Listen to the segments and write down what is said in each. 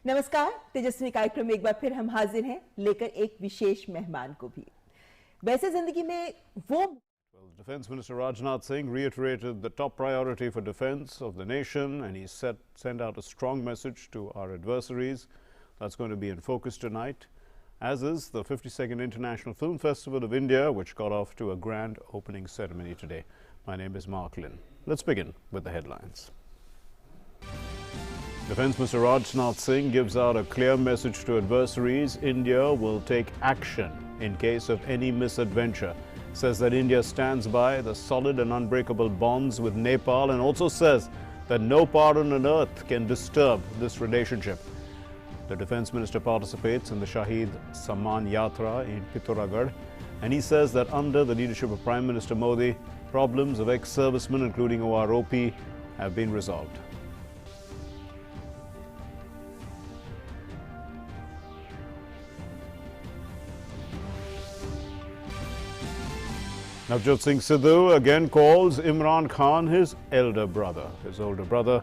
नमस्कार, तेजस्वी कार्यक्रम में एक बार फिर हम हाजिर हैं लेकर एक विशेष मेहमान को भी। वैसे जिंदगी में वो Defence Minister Rajnath Singh reiterated the top priority for defence of the nation, and he sent out a strong message to our adversaries. That's going to be in focus tonight, as is the 52nd International Film Festival of India, which got off to a grand opening ceremony today. My name is Mark Lynn. Let's begin with the headlines. Defence Minister Rajnath Singh gives out a clear message to adversaries. India will take action in case of any misadventure. Says that India stands by the solid and unbreakable bonds with Nepal, and also says that no power on earth can disturb this relationship. The Defence Minister participates in the Shahid Samman Yatra in Pithoragarh, and he says that under the leadership of Prime Minister Modi, problems of ex-servicemen including OROP have been resolved. Navjot Singh Sidhu again calls Imran Khan his elder brother, his older brother.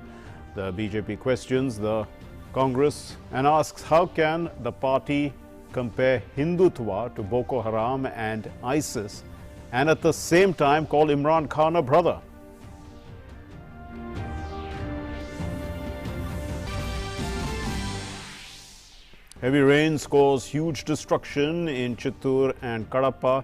The BJP questions the Congress and asks how can the party compare Hindutva to Boko Haram and ISIS and at the same time call Imran Khan a brother. Heavy rains cause huge destruction in Chittoor and Kadapa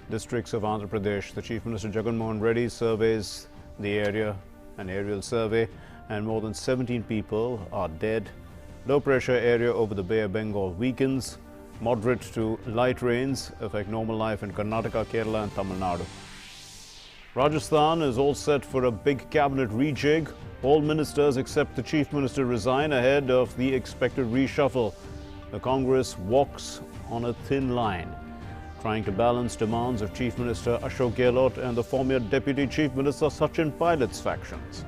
districts of Andhra Pradesh. The Chief Minister Jagan Mohan Reddy surveys the area, an aerial survey, and more than 17 people are dead. Low pressure area over the Bay of Bengal weakens. Moderate to light rains affect normal life in Karnataka, Kerala and Tamil Nadu. Rajasthan is all set for a big cabinet rejig. All ministers except the Chief Minister resign ahead of the expected reshuffle. The Congress walks on a thin line, trying to balance demands of Chief Minister Ashok Gehlot and the former Deputy Chief Minister Sachin Pilot's factions.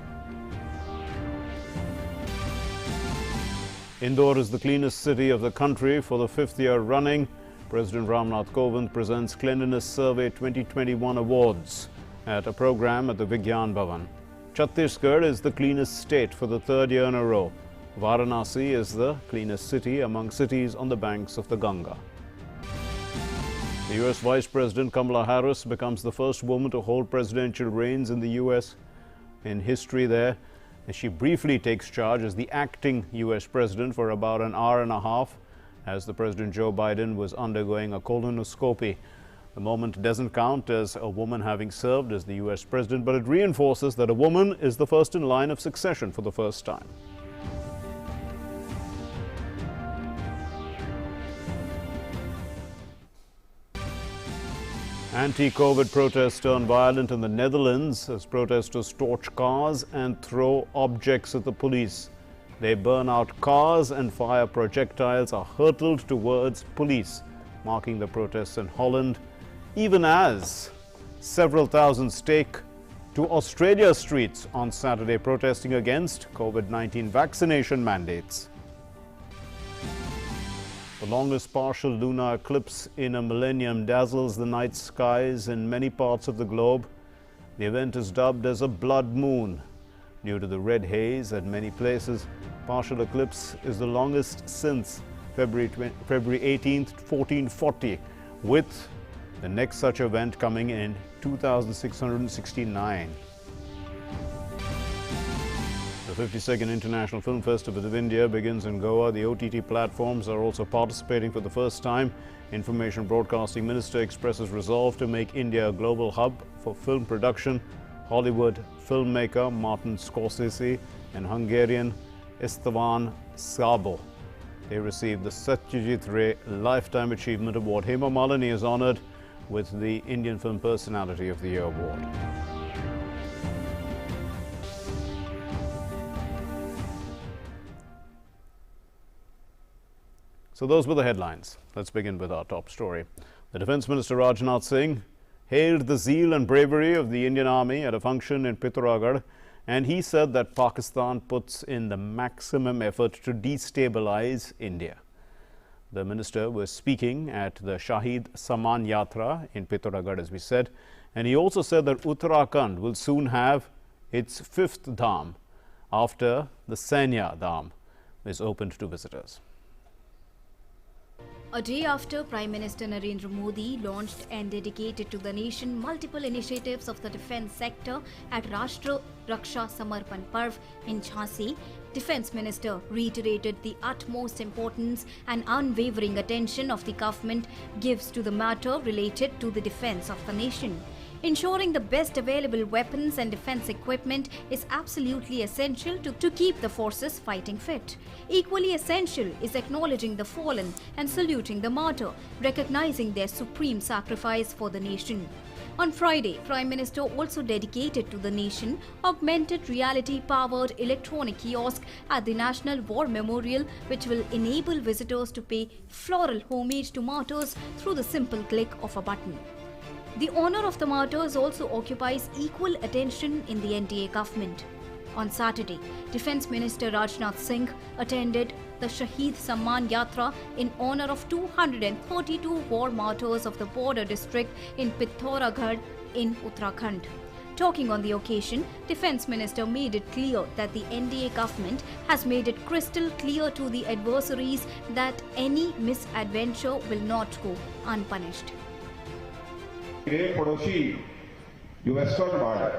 Indore is the cleanest city of the country for the 5th year running. President Ramnath Kovind presents Cleanliness Survey 2021 awards at a program at the Vigyan Bhavan. Chhattisgarh is the cleanest state for the 3rd year in a row. Varanasi is the cleanest city among cities on the banks of the Ganga. The U.S. Vice President Kamala Harris becomes the first woman to hold presidential reins in the U.S. in history there. And she briefly takes charge as the acting U.S. President for about an hour and a half as the President Joe Biden was undergoing a colonoscopy. The moment doesn't count as a woman having served as the U.S. President, but it reinforces that a woman is the first in line of succession for the first time. Anti-COVID protests turned violent in the Netherlands as protesters torch cars and throw objects at the police. They burn out cars and fire projectiles are hurtled towards police, marking the protests in Holland, even as several thousand take to Australia's streets on Saturday protesting against COVID-19 vaccination mandates. The longest partial lunar eclipse in a millennium dazzles the night skies in many parts of the globe. The event is dubbed as a blood moon. Due to the red haze at many places, partial eclipse is the longest since February 18th, 1440, with the next such event coming in 2669. The 52nd International Film Festival of India begins in Goa. The OTT platforms are also participating for the first time. Information Broadcasting Minister expresses resolve to make India a global hub for film production. Hollywood filmmaker Martin Scorsese and Hungarian Istvan Szabo. They received the Satyajit Ray Lifetime Achievement Award. Hema Malini is honoured with the Indian Film Personality of the Year award. So those were the headlines. Let's begin with our top story. The Defence Minister Rajnath Singh hailed the zeal and bravery of the Indian Army at a function in Pithoragarh, and he said that Pakistan puts in the maximum effort to destabilize India. The minister was speaking at the Shahid Samman Yatra in Pithoragarh, as we said, and he also said that Uttarakhand will soon have its 5th Dham after the Sanya Dham. is opened to visitors. A day after Prime Minister Narendra Modi launched and dedicated to the nation multiple initiatives of the defence sector at Rashtra Raksha Samarpan Parv in Jhansi, Defence Minister reiterated the utmost importance and unwavering attention of the government gives to the matter related to the defence of the nation. Ensuring the best available weapons and defence equipment is absolutely essential to keep the forces fighting fit. Equally essential is acknowledging the fallen and saluting the martyr, recognizing their supreme sacrifice for the nation. On Friday, Prime Minister also dedicated to the nation augmented reality-powered electronic kiosk at the National War Memorial, which will enable visitors to pay floral homage to martyrs through the simple click of a button. The honour of the martyrs also occupies equal attention in the NDA government. On Saturday, Defence Minister Rajnath Singh attended the Shaheed Samman Yatra in honour of 232 war martyrs of the border district in Pithoragarh in Uttarakhand. Talking on the occasion, Defence Minister made it clear that the NDA government has made it crystal clear to the adversaries that any misadventure will not go unpunished. एक पड़ोसी जो western border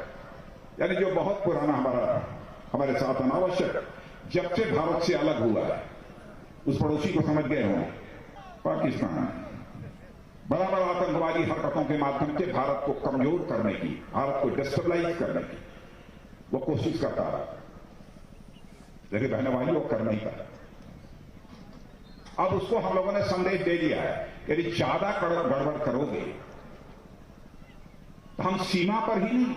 यानी जो बहुत पुराना हमारे साथ अनावश्यक जब से भारत से अलग हुआ है उस पड़ोसी को समझ गए होंगे पाकिस्तान बड़ा बड़ा आतंकवादी हरकतों के माध्यम से भारत को कमजोर करने की भारत को डिस्टेबलाइज करने की वो कोशिश करता रहा लेकिन बहनों भाई वो कर नहीं पाया अब उसको हम लोगों ने संदेश दे दिया है कि यदि ज्यादा गड़बड़ करोगे हम सीमा पर ही नहीं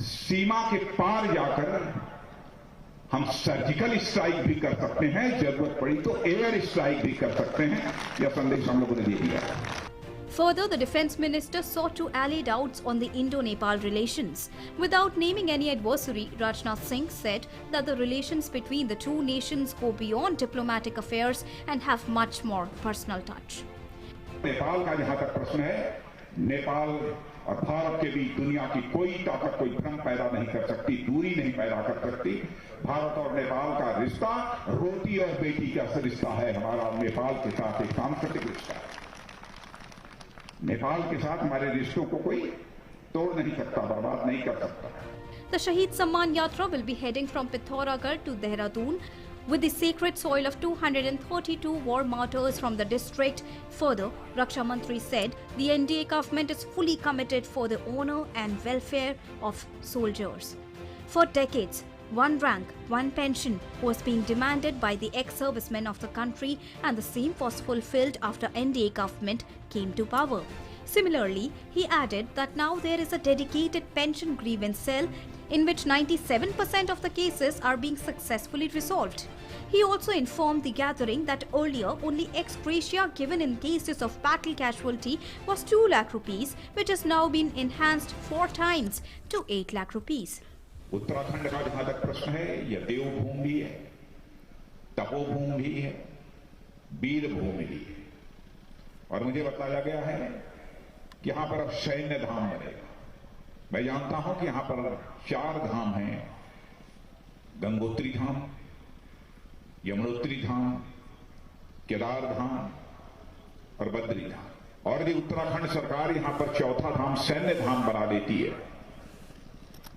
सीमा के पार जाकर हम सर्जिकल स्ट्राइक भी कर सकते हैं जरूरत पड़ी तो एयर स्ट्राइक भी कर सकते हैं यह संदेश हम लोगों ने दे दिया है. Further, the Defence Minister sought to allay doubts on the Indo-Nepal relations. Without naming any adversary, Rajnath Singh said that the relations between the two nations go beyond diplomatic affairs and have much more personal touch. Nepal का जहां तक प्रश्न है नेपाल और भारत के बीच दुनिया की कोई ताकत कोई भ्रम पैदा नहीं कर सकती दूरी नहीं पैदा कर सकती भारत और नेपाल का रिश्ता रोटी और बेटी का रिश्ता है हमारा नेपाल के साथ एक सांस्कृतिक रिश्ता है नेपाल के साथ हमारे रिश्तों को कोई तोड़ नहीं सकता बर्बाद नहीं कर सकता. The Shaheed Samman Yatra will be heading from Pithoragarh to Dehradun with the sacred soil of 232 war martyrs from the district. Further, Raksha Mantri said the NDA government is fully committed for the honour and welfare of soldiers. For decades, one rank, one pension was being demanded by the ex-servicemen of the country, and the same was fulfilled after NDA government came to power. Similarly, he added that now there is a dedicated pension grievance cell in which 97% of the cases are being successfully resolved. He also informed the gathering that earlier only ex gratia given in cases of battle casualty was 2 lakh rupees, which has now been enhanced 4 times to 8 lakh rupees. Uttarakhand का जहां तक प्रश्न है यह देवभूमि भी है तपोभूमि भी है वीरभूमि भी है और मुझे बताया गया है कि यहां पर अब सैन्य धाम बनेगा. मैं जानता हूं कि यहां पर 4 धाम हैं गंगोत्री धाम यमुनोत्री धाम केदार धाम और बद्री धाम और यदि उत्तराखंड सरकार यहां पर 4था धाम सैन्य धाम बना देती है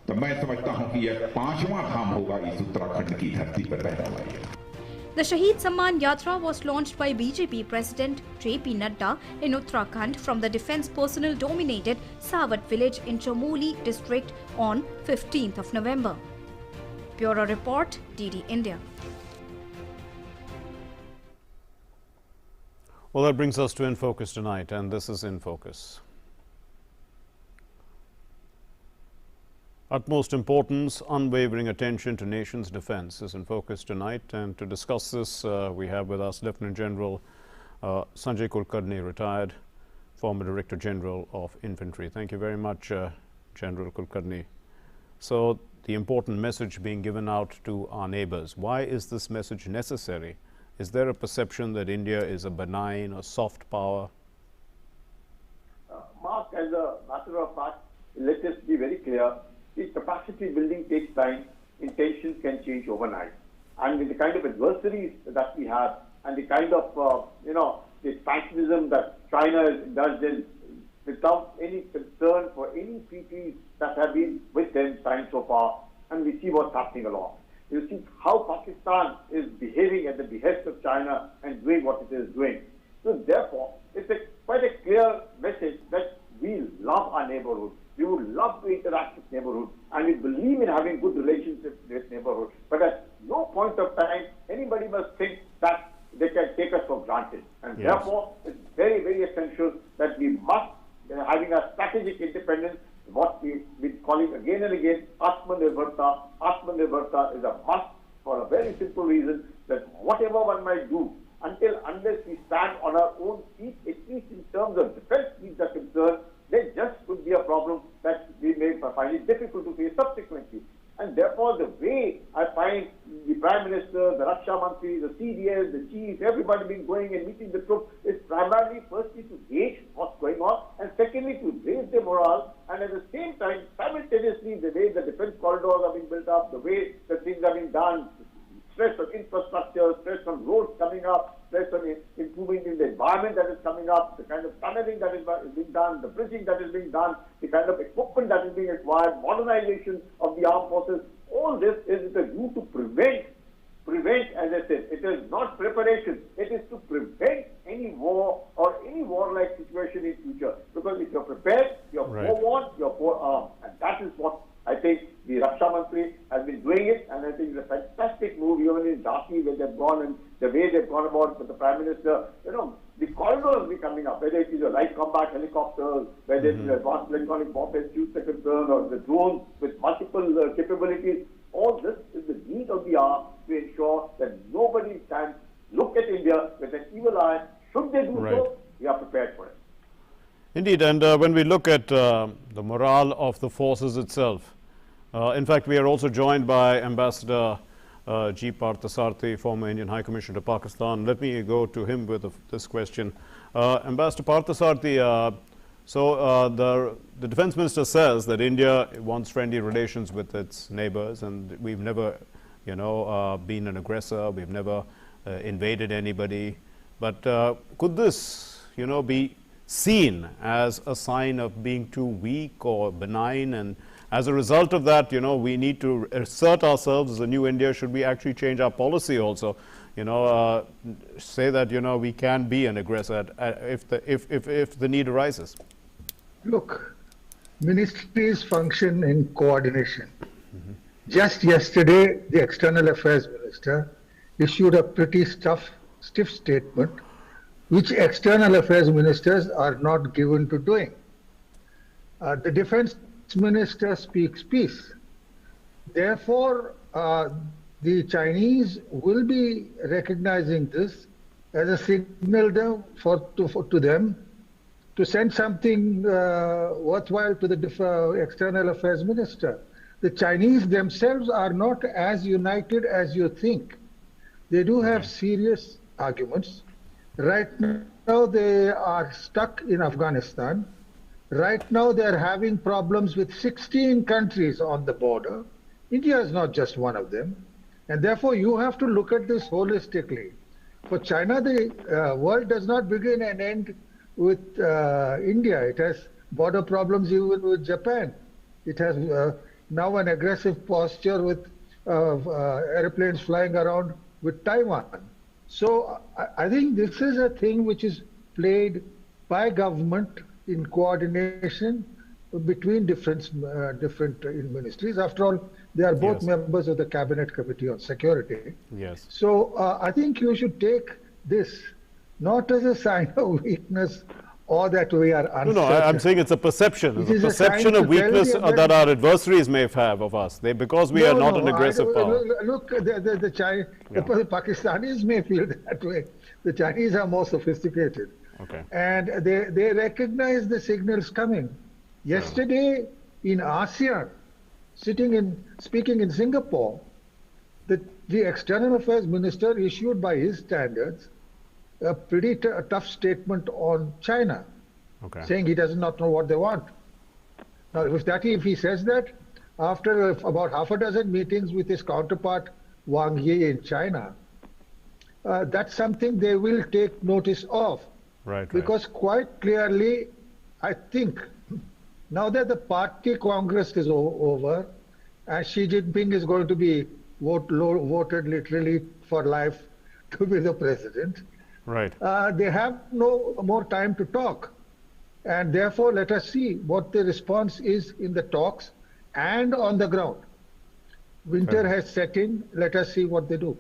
तो मैं समझता हूं कि यह 5वां धाम होगा इस उत्तराखंड की धरती पर पैदा हुआ है. The Shaheed Samman Yatra was launched by BJP President J.P. Nadda in Uttarakhand from the defence personnel dominated Savat village in Chamoli district on 15th of November. Bureau Report, DD India. Well, that brings us to In Focus tonight, and this is In Focus. Utmost importance, unwavering attention to nation's defence is in focus tonight, and to discuss this we have with us Lieutenant General Sanjay Kulkarni, retired former Director General of Infantry. Thank you very much, General Kulkarni. So, the important message being given out to our neighbours. Why is this message necessary? Is there a perception that India is a benign or soft power? Mark, as a matter of fact, let us be very clear. If capacity building takes time, intentions can change overnight. and with the kind of adversaries that we have, and the kind of, the fascism that China has indulged in, without any concern for any treaties that have been with them signed so far, and we see what's happening along. You see how Pakistan is behaving at the behest of China and doing what it is doing. So therefore, it's quite a clear message that we love our neighborhood. We would love to interact with neighborhood, and we believe in having good relationships with neighborhood. But at no point of time, anybody must think that they can take us for granted. And therefore, it's very, very essential that we must, having a strategic independence, what we've been calling again and again, Atmanirbharta. Atmanirbharta is a must for a very simple reason that whatever one might do, unless we stand on our own feet, at least in terms of defense needs are concerned, there just could be a problem that we may find it difficult to face subsequently. And therefore, the way I find the Prime Minister, the Raksha Mantri, the CDS, the chief, everybody been going and meeting the troops is primarily, firstly, to gauge what's going on, and secondly, to raise the morale, and at the same time, simultaneously, the way the defense corridors are being built up, the way the things are being done, stress on infrastructure, stress on roads coming up, stress on improving in the environment that is coming up, the kind of tunneling that is being done, the bridging that is being done, the kind of equipment that is being acquired, modernization of the armed forces, all this is with a view to prevent, as I said, it is not preparation, it is to prevent any war or any warlike situation in future. Because if you're prepared, you're forewarned, you're forearmed. And that is what I think the Raksha Mantri has been doing it, and I think it's a fantastic move, even in Jhansi, where they've gone and the way they've gone about it with the Prime Minister. The corridors will be coming up, whether it is a light combat helicopters, whether it is advanced electronic warfare suits are concerned, or the drones with multiple capabilities. All this is the need of the hour to ensure that nobody can look at India with an evil eye. Should they do so, we are prepared for it. Indeed, and when we look at the morale of the forces itself, in fact, we are also joined by Ambassador G. Parthasarathi, former Indian High Commissioner to Pakistan. Let me go to him with this question. Ambassador Parthasarathi, so the Defence Minister says that India wants friendly relations with its neighbours, and we've never, been an aggressor. We've never invaded anybody. But could this, be seen as a sign of being too weak or benign? And as a result of that, we need to assert ourselves as a new India. Should we actually change our policy also? Say that we can be an aggressor if the need arises. Look, ministries function in coordination. Just yesterday, the External Affairs Minister issued a pretty stiff statement, which External Affairs Ministers are not given to doing. The Defence Minister speaks peace. Therefore, the Chinese will be recognizing this as a signal to them to send something worthwhile to the External Affairs Minister. The Chinese themselves are not as united as you think. They do have serious arguments. Right now they are stuck in Afghanistan. Right now they are having problems with 16 countries on the border. India is not just one of them. And therefore you have to look at this holistically. For China, the world does not begin and end with India. It has border problems even with Japan. It has now an aggressive posture with airplanes flying around with Taiwan. So I think this is a thing which is played by government in coordination between different ministries. After all, they are both members of the Cabinet Committee on Security. Yes. So I think you should take this not as a sign of weakness or that we are uncertain. No, I'm saying it's a perception. It's a perception of weakness that our adversaries may have of us. Because we are not an aggressive power. Look, the Pakistanis may feel that way. The Chinese are more sophisticated. Okay. And they recognize the signals coming. Yesterday in ASEAN, speaking in Singapore, the External Affairs Minister issued by his standards a pretty tough statement on China, saying he does not know what they want. Now, if he says that, after about half a dozen meetings with his counterpart Wang Yi in China, that's something they will take notice of. Right. Because quite clearly, I think, now that the party congress is over, and Xi Jinping is going to be voted literally for life to be the president, Right. they have no more time to talk. And therefore, let us see what the response is in the talks and on the ground. Winter has set in. Let us see what they do.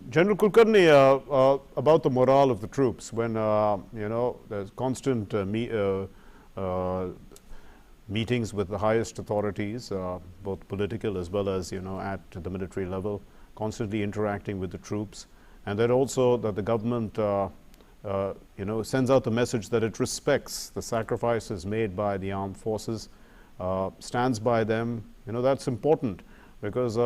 General Kulkarni, about the morale of the troops, when you know, there's constant meetings with the highest authorities, both political as well as, you know, at the military level, constantly interacting with the troops, and then also that the government you know, sends out the message that it respects the sacrifices made by the armed forces, stands by them. You know, that's important, because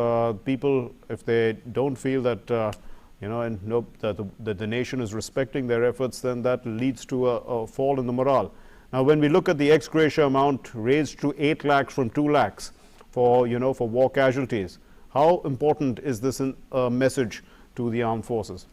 people, if they don't feel that you know, and know that the nation is respecting their efforts, then that leads to a fall in the morale. Now, when we look at the ex gratia amount raised to 8 lakhs from 2 lakhs for, you know, for war casualties, how important is this message to the armed forces?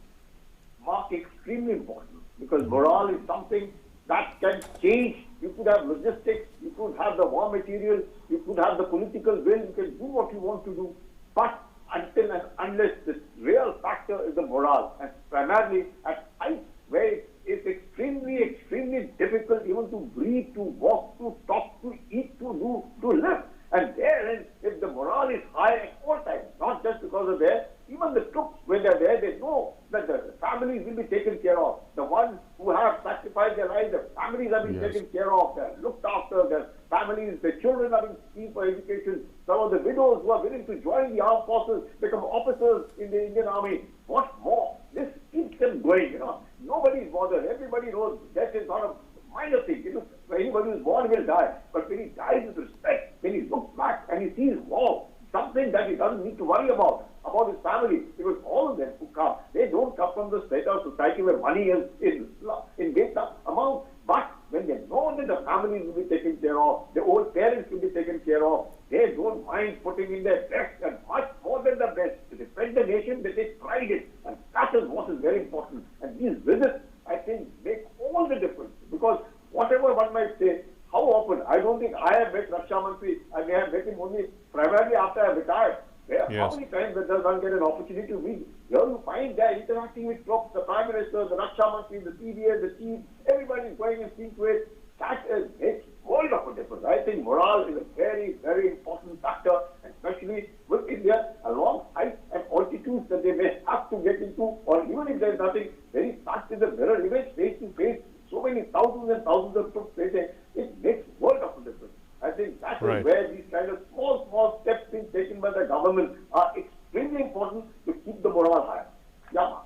Mark, extremely important, because morale is something that can change. You could have logistics, you could have the war material, you could have the political will, you can do what you want to do, but until and unless the real factor is the morale, and primarily at heights where it's extremely, extremely difficult even to breathe, to walk, to talk, to eat, to live. And therein, if the morale is high at all times, not just because of there, even the troops, when they're there, they know that the families will be taken care of. The ones who have sacrificed their lives, their families are being taken care of, they're looked after, their families, their children are being seen for education. Some of the widows who are willing to join the armed forces, become officers in the Indian Army. What more? This keeps them going, you know. Nobody is bothered. Everybody knows death is not a minor thing. You know, anybody who is born will die. But when he dies with respect, when he looks back and he sees war, something that he doesn't need to worry about his family, because all of them who come, they don't come from the strata of society where money is in great amount. But when they know that the families will be taken care of, the old parents will be taken care of, they don't mind putting in their best and much more than the best to defend the nation that they tried it. And that is what is very important. And these visits, I think, make all the difference. Because whatever one might say, how often, I don't think I have met Raksha Mantri, I may have met him only primarily after I retired. How many times does one get an opportunity to meet? Here you find they're interacting with troops, the Prime Minister, the Raksha Mantri, the CBS, the Chief, everybody is going and seeing to it. That makes world of a difference. I think morale is a very, very important factor, especially with India along heights and altitudes that they may have to get into, or even if there's nothing, very fast in the mirror image, face to face, so many thousands and thousands of troops facing, it makes world of a difference. I think that is where these kind of small steps being taken by the government are extremely important to keep the morale high. Yeah.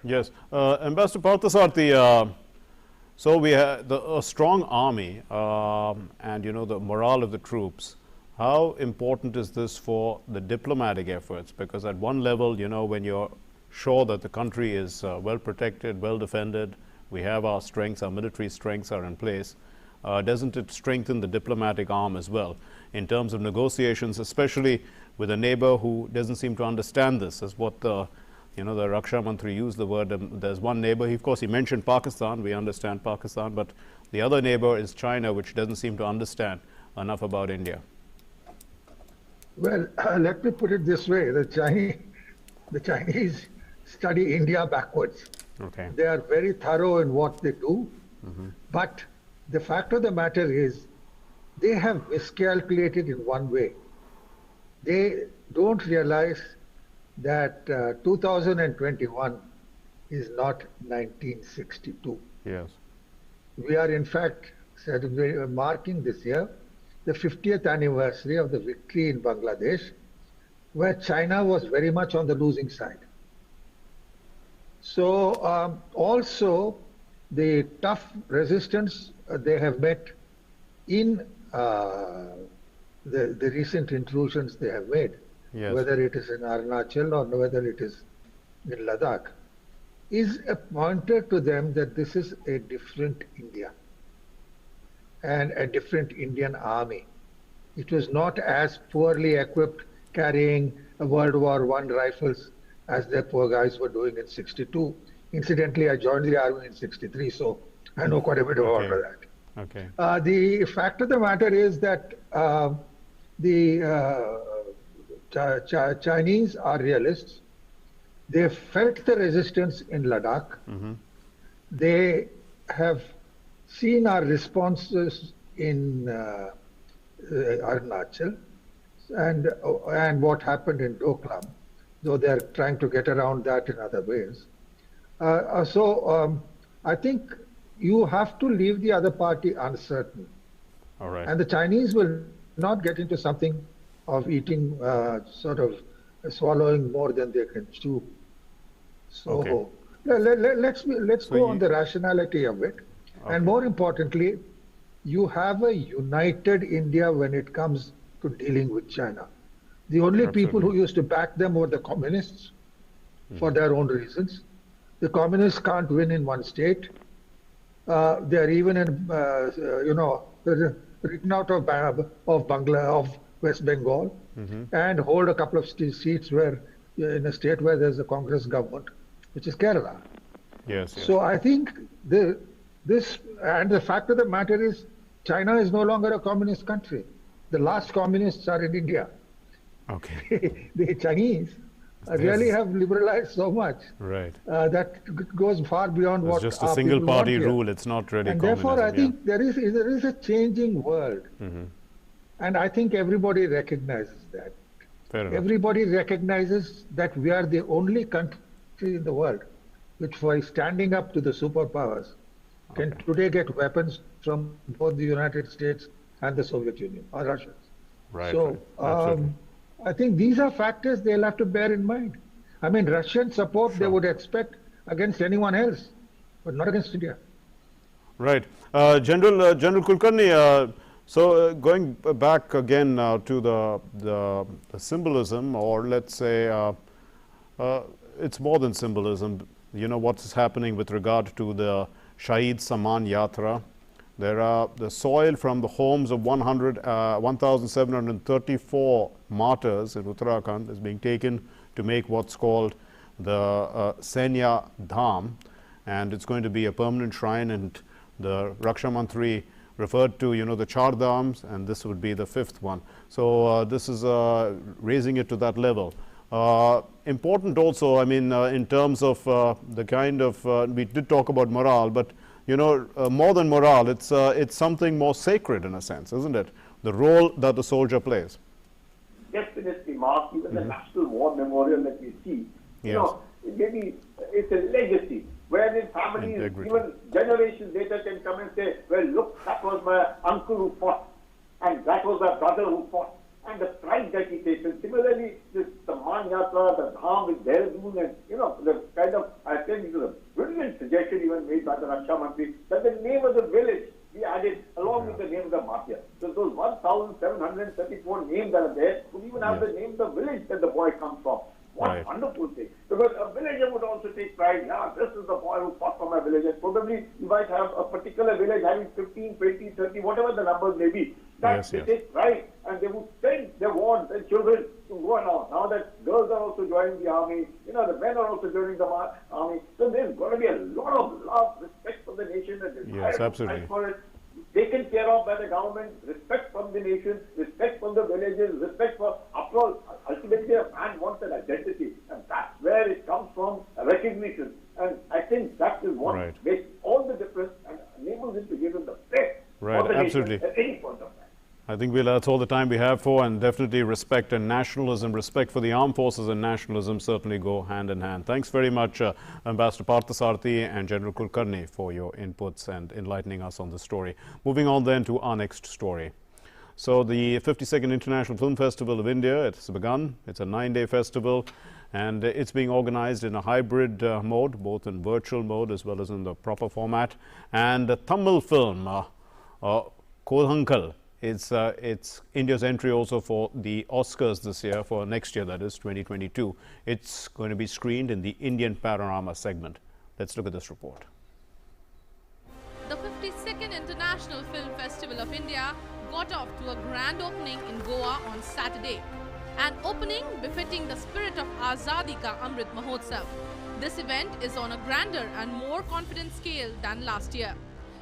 Yes. Ambassador Parthasarathy, so we have a strong army and, you know, the morale of the troops. How important is this for the diplomatic efforts? Because at one level, you know, when you're sure that the country is well protected, well defended, we have our strengths, our military strengths are in place, doesn't it strengthen the diplomatic arm as well in terms of negotiations, especially with a neighbor who doesn't seem to understand this? As what the, you know, the Raksha Mantri used the word, there's one neighbor, of course he mentioned Pakistan, we understand Pakistan, but the other neighbor is China, which doesn't seem to understand enough about India. Well, let me put it this way, the Chinese study India backwards. Okay. They are very thorough in what they do, but the fact of the matter is they have miscalculated in one way. They don't realize that 2021 is not 1962. Yes. We are in fact marking this year the 50th anniversary of the victory in Bangladesh, where China was very much on the losing side. So also the tough resistance they have met in the recent intrusions they have made, whether it is in Arunachal or whether it is in Ladakh, is a pointer to them that this is a different India and a different Indian army. It was not as poorly equipped, carrying World War I rifles as their poor guys were doing in 62. Incidentally, I joined the army in 63, so I know quite a bit about that. Okay. The fact of the matter is that the Chinese are realists. They felt the resistance in Ladakh. They have seen our responses in Arunachal and what happened in Doklam, though they are trying to get around that in other ways. I think you have to leave the other party uncertain. All right. And the Chinese will not get into something of eating, sort of swallowing more than they can chew. So let's go on the rationality of it. Okay. And more importantly, you have a united India when it comes to dealing with China. The only people who used to back them were the communists for their own reasons. The communists can't win in one state. They're even in, written out of Bangla, of West Bengal, and hold a couple of seats where in a state where there's a Congress government, which is Kerala. Yes. So I think the fact of the matter is, China is no longer a communist country. The last communists are in India. Okay. The Chinese really have liberalized so much that goes far beyond what it's just a single party rule. It's not really and communism. Therefore, I think there is a changing world, and I think everybody recognizes that. Fair enough. Everybody recognizes that we are the only country in the world which, by standing up to the superpowers, can today get weapons from both the United States and the Soviet Union or Russia. Right. So I think these are factors they'll have to bear in mind. I mean, Russian support they would expect against anyone else, but not against India. Right. General Kulkarni, so going back again to the symbolism, or let's say it's more than symbolism, you know, what's happening with regard to the Shahid Saman Yatra. There are the soil from the homes of 1,734 martyrs in Uttarakhand is being taken to make what's called the Senya Dham, and it's going to be a permanent shrine, and the Raksha Mantri referred to, you know, the Char Dhams, and this would be the fifth one. So this is raising it to that level. Important also, I mean, in terms of the kind of, we did talk about morale, but you know, more than morale, it's something more sacred in a sense, isn't it? The role that the soldier plays. Definitely, Mark. Even the National War Memorial that we see, you know, maybe it's a legacy wherein families, even generations later, can come and say, well, look, that was my uncle who fought, and that was my brother who fought, and the pride that he takes. And similarly, the Man Yatra, the Dham with Dehradun, and you know, the kind of, I think it was a brilliant suggestion even made by the Raksha Mantri, that the name of the village be added along with the name of the Martyr. So those 1,734 names that are there would even have the name of the village that the boy comes from. What a wonderful thing. Because a villager would also take pride. Yeah, this is the boy who fought for my village. And probably you might have a particular village having 15, 20, 30, whatever the numbers may be. That they take pride, and they would send their wards and children to go on. Now that girls are also joining the army, you know, the men are also joining the army. So there's going to be a lot of love, respect for the nation, and desire to fight for it. Taken care of by the government, respect from the nation, respect from the villages, respect for, after all, ultimately a man wants an identity, and that's where it comes from, a recognition. And I think that is what makes all the difference and enables him to give him the best for the nation at any point of time. I think that's all the time we have for, and definitely respect and nationalism, respect for the armed forces and nationalism certainly go hand in hand. Thanks very much, Ambassador Parthasarathi and General Kulkarni, for your inputs and enlightening us on the story. Moving on then to our next story. So the 52nd International Film Festival of India, it's begun. It's a 9-day festival, and it's being organized in a hybrid mode, both in virtual mode as well as in the proper format. And the Tamil film, Kolhankal, it's India's entry also for the Oscars this year, for next year, that is 2022. It's going to be screened in the Indian Panorama segment. Let's look at this report. The 52nd International Film Festival of India got off to a grand opening in Goa on Saturday. an opening befitting the spirit of Azadi Ka Amrit Mahotsav. This event is on a grander and more confident scale than last year,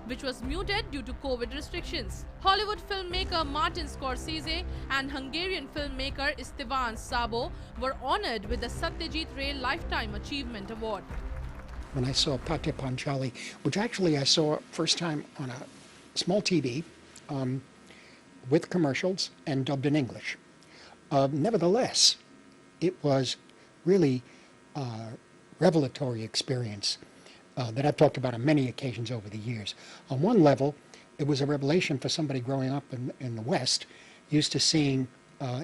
which was muted due to COVID restrictions. Hollywood filmmaker Martin Scorsese and Hungarian filmmaker Istvan Sabo were honored with the Satyajit Ray Lifetime Achievement Award. When I saw Pate Panchali, which actually I saw first time on a small TV with commercials and dubbed in English. Nevertheless, it was really revelatory experience that I've talked about on many occasions over the years. On one level, it was a revelation for somebody growing up in the West, used to seeing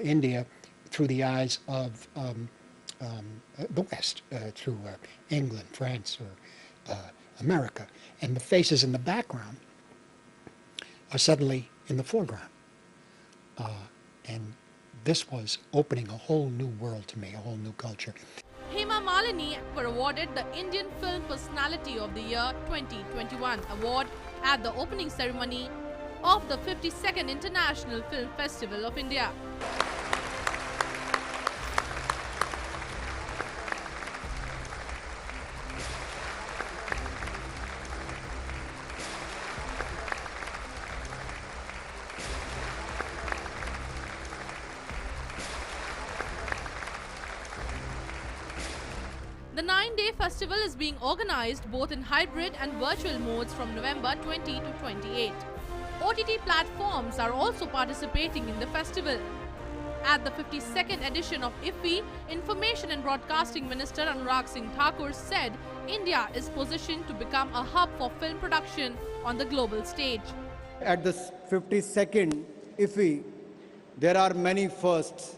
India through the eyes of the West, through England, France, or America. And the faces in the background are suddenly in the foreground. And this was opening a whole new world to me, a whole new culture. Hema Malini were awarded the Indian Film Personality of the Year 2021 award at the opening ceremony of the 52nd International Film Festival of India. The 9-day festival is being organized both in hybrid and virtual modes from November 20 to 28. OTT platforms are also participating in the festival. At the 52nd edition of IFFI, Information and Broadcasting Minister Aniruddha Singh said India is positioned to become a hub for film production on the global stage. At the 52nd IFFI, there are many firsts.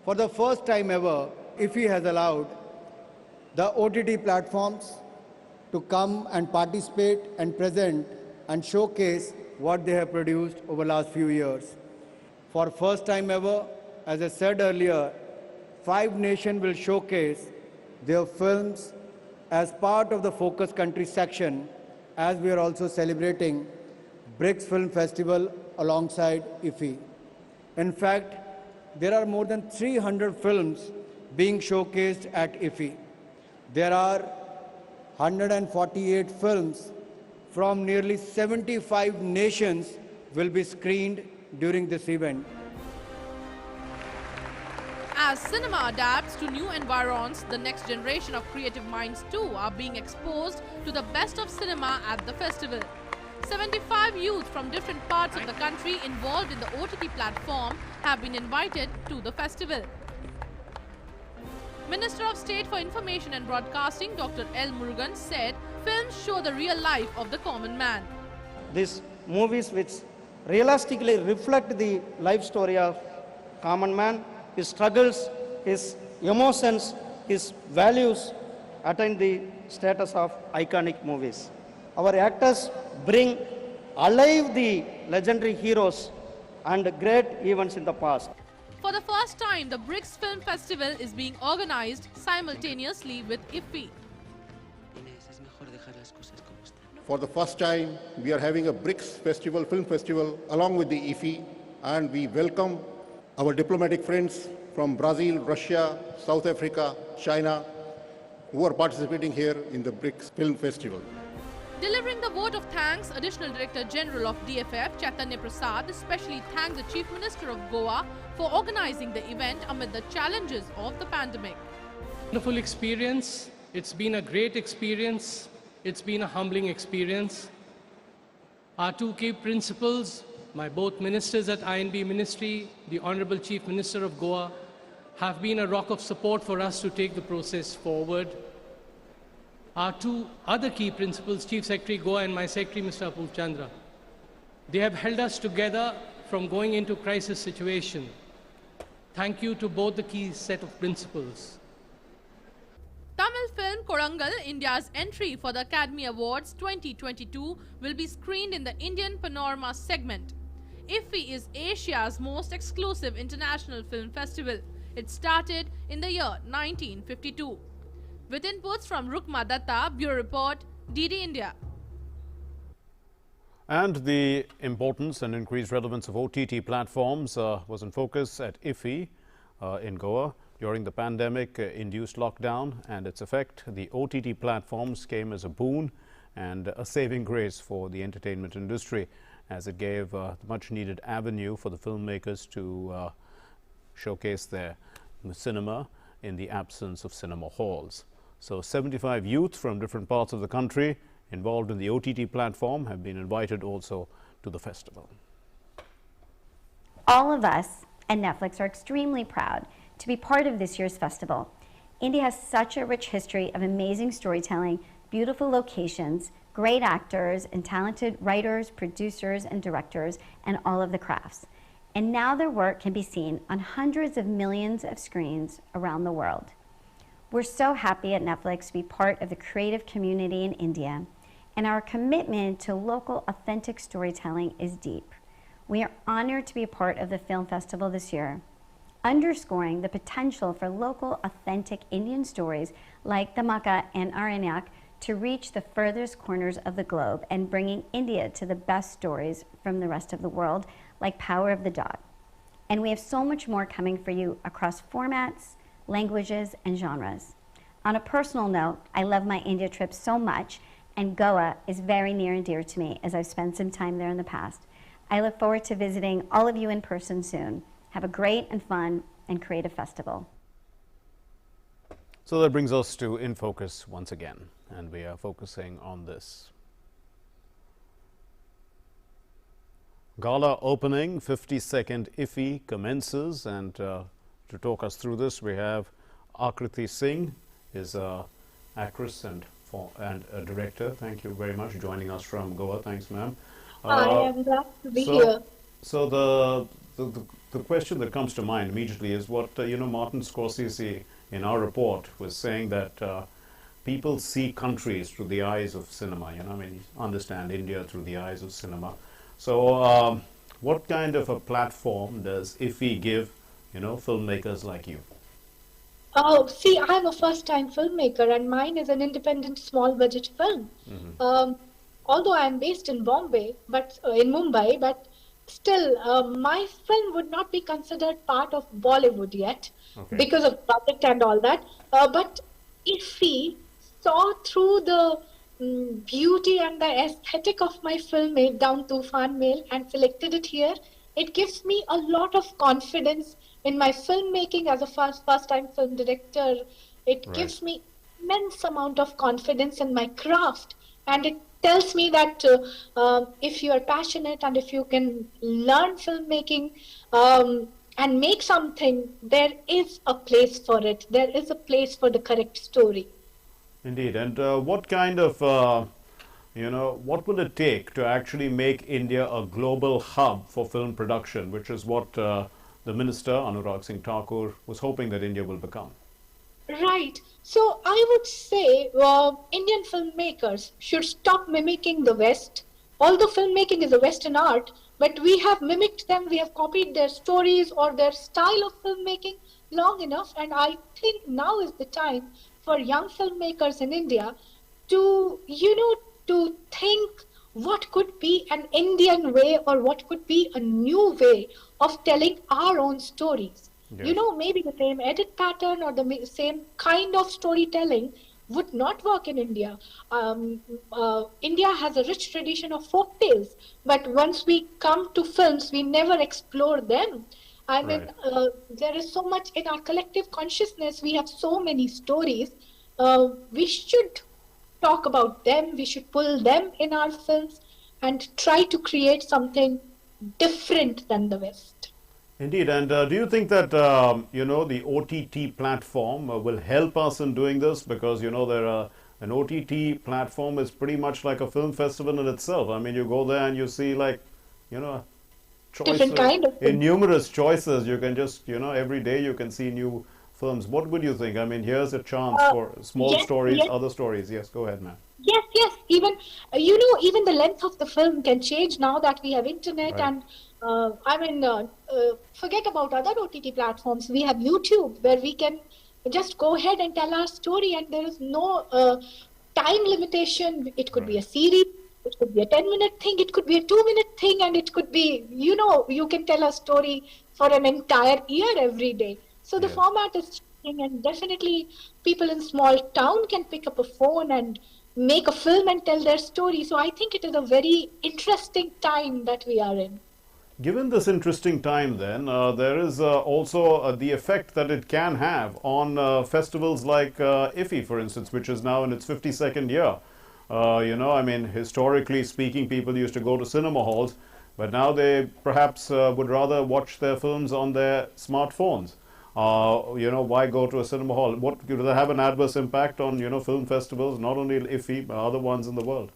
For the first time ever, IFFI has allowed the OTT platforms to come and participate and present and showcase what they have produced over the last few years. For first time ever, as I said earlier, 5 nations will showcase their films as part of the Focus Country section, as we are also celebrating BRICS Film Festival alongside IFFI. In fact, there are more than 300 films being showcased at IFFI. There are 148 films from nearly 75 nations will be screened during this event. As cinema adapts to new environs, the next generation of creative minds too are being exposed to the best of cinema at the festival. 75 youth from different parts of the country involved in the OTT platform have been invited to the festival. Minister of State for Information and Broadcasting Dr. L. Murugan said films show the real life of the common man. These movies which realistically reflect the life story of common man, his struggles, his emotions, his values attain the status of iconic movies. Our actors bring alive the legendary heroes and great events in the past. For the first time, the BRICS Film Festival is being organized simultaneously with IFFI. For the first time, we are having a BRICS festival, film festival, along with the IFFI, and we welcome our diplomatic friends from Brazil, Russia, South Africa, China, who are participating here in the BRICS Film Festival. Delivering the vote of thanks, Additional Director General of DFF, Chaitanya Prasad, especially thanked the Chief Minister of Goa for organizing the event amid the challenges of the pandemic. Wonderful experience. It's been a great experience. It's been a humbling experience. Our 2 key principals, my both ministers at INB Ministry, the Honorable Chief Minister of Goa, have been a rock of support for us to take the process forward. Our 2 other key principals, Chief Secretary Goa and my Secretary, Mr. Apurv Chandra, they have held us together from going into crisis situation. Thank you to both the key set of principals. Tamil film Korangal, India's entry for the Academy Awards 2022, will be screened in the Indian Panorama segment. IFFI is Asia's most exclusive international film festival. It started in the year 1952. With inputs from Rukma Datta, Bureau Report, DD India. And the importance and increased relevance of OTT platforms was in focus at IFFI. in Goa. During the pandemic-induced lockdown and its effect, the OTT platforms came as a boon and a saving grace for the entertainment industry, as it gave the much-needed avenue for the filmmakers to showcase their cinema in the absence of cinema halls. So 75 youth from different parts of the country involved in the OTT platform have been invited also to the festival. All of us at Netflix are extremely proud to be part of this year's festival. India has such a rich history of amazing storytelling, beautiful locations, great actors, and talented writers, producers, and directors, and all of the crafts. And now their work can be seen on hundreds of millions of screens around the world. We're so happy at Netflix to be part of the creative community in India, and our commitment to local authentic storytelling is deep. We are honored to be a part of the film festival this year, underscoring the potential for local authentic Indian stories like Dhamaka and Aranyak to reach the furthest corners of the globe and bringing India to the best stories from the rest of the world, like Power of the Dog. And we have so much more coming for you across formats, languages, and genres. On a personal note, I love my India trip so much, and Goa is very near and dear to me as I've spent some time there in the past. I look forward to visiting all of you in person soon. Have a great and fun and creative festival. So that brings us to In Focus once again, and we are focusing on this. Gala opening, 52nd IFFI commences, and to talk us through this, we have Aniruddha Singh, is an actress and a director. Thank you very much for joining us from Goa. Thanks, ma'am. I am glad to be here. So the question that comes to mind immediately is what Martin Scorsese in our report was saying, that people see countries through the eyes of cinema. Understand India through the eyes of cinema. So what kind of a platform does IFFI give filmmakers like you? Oh, see, I'm a first-time filmmaker, and mine is an independent, small-budget film. Mm-hmm. Although I'm based in Mumbai, but still, my film would not be considered part of Bollywood yet, because of budget and all that. But IFFI saw through the beauty and the aesthetic of my film made down Tufan Mail and selected it here. It gives me a lot of confidence in my filmmaking as a first-time film director. It gives me immense amount of confidence in my craft, and it tells me that if you are passionate and if you can learn filmmaking and make something, there is a place for it. There is a place for the correct story. Indeed. And what kind of, what will it take to actually make India a global hub for film production, which is what the Minister, Aniruddha Singh Thakur, was hoping that India will become? Right. So I would say Indian filmmakers should stop mimicking the West. Although filmmaking is a Western art, but we have mimicked them, we have copied their stories or their style of filmmaking long enough. And I think now is the time for young filmmakers in India to, to think what could be an Indian way or what could be a new way of telling our own stories. Yes. Maybe the same edit pattern or the same kind of storytelling would not work in India. India has a rich tradition of folk tales, but once we come to films, we never explore them. I mean, there is so much in our collective consciousness. We have so many stories. We should talk about them. We should pull them in our films and try to create something different than the West. Indeed. And do you think that, the OTT platform will help us in doing this? Because, an OTT platform is pretty much like a film festival in itself. I mean, you go there and you see choices, numerous choices. You can just, every day you can see new films. What would you think? I mean, here's a chance for small stories, other stories. Yes, go ahead, ma'am. Yes. Even, even the length of the film can change now that we have internet and forget about other OTT platforms. We have YouTube where we can just go ahead and tell our story, and there is no time limitation. It could be a series, it could be a 10-minute thing, it could be a 2-minute thing, and it could be, you can tell a story for an entire year every day. So the format is changing, and definitely people in small town can pick up a phone and make a film and tell their story. So I think it is a very interesting time that we are in. Given this interesting time then, there is also the effect that it can have on festivals like IFFI, for instance, which is now in its 52nd year. You know, I mean, historically speaking, people used to go to cinema halls, but now they perhaps would rather watch their films on their smartphones. You know, why go to a cinema hall? What, do they have an adverse impact on, you know, film festivals, not only IFFI, but other ones in the world?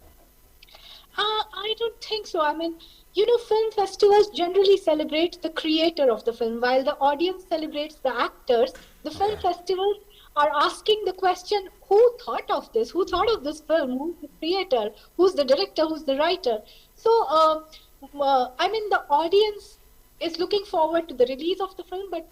I don't think so. I mean, you know, film festivals generally celebrate the creator of the film, while the audience celebrates the actors. The film festivals are asking the question, who thought of this? Who thought of this film? Who's the creator? Who's the director? Who's the writer? So, I mean, the audience is looking forward to the release of the film, but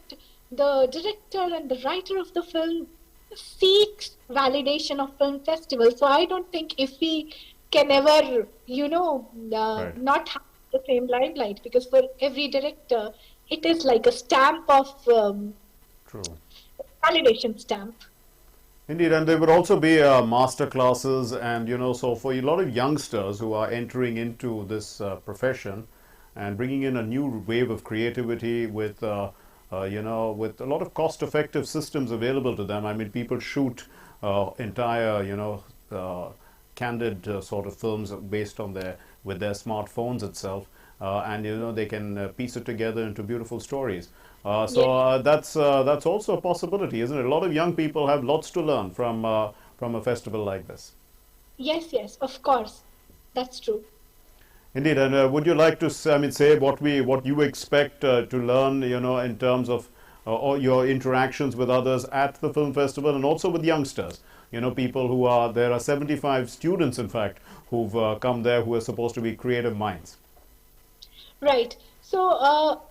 the director and the writer of the film seeks validation of film festivals. So I don't think if we can ever, you know, not have the same limelight, because for every director, it is like a stamp of validation stamp. Indeed, and there would also be master classes, and you know, so for a lot of youngsters who are entering into this profession and bringing in a new wave of creativity with, you know, with a lot of cost-effective systems available to them. I mean, people shoot entire, you know, candid sort of films based on with their smartphones itself, and you know, they can piece it together into beautiful stories. That's also a possibility, isn't it? A lot of young people have lots to learn from a festival like this. Yes, yes, of course, that's true. Indeed, and would you like to, I mean, say what you expect to learn, you know, in terms of or your interactions with others at the film festival, and also with youngsters? You know, people who are, there are 75 students, in fact, who've come there who are supposed to be creative minds. Right. So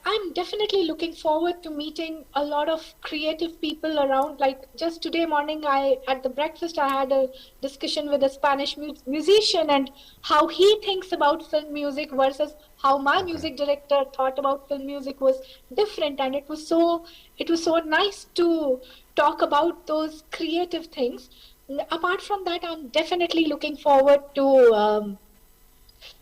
I'm definitely looking forward to meeting a lot of creative people around. Like just today morning, at the breakfast, I had a discussion with a Spanish musician and how he thinks about film music versus how my music director thought about film music was different. And it was so nice to talk about those creative things. Apart from that, I'm definitely looking forward to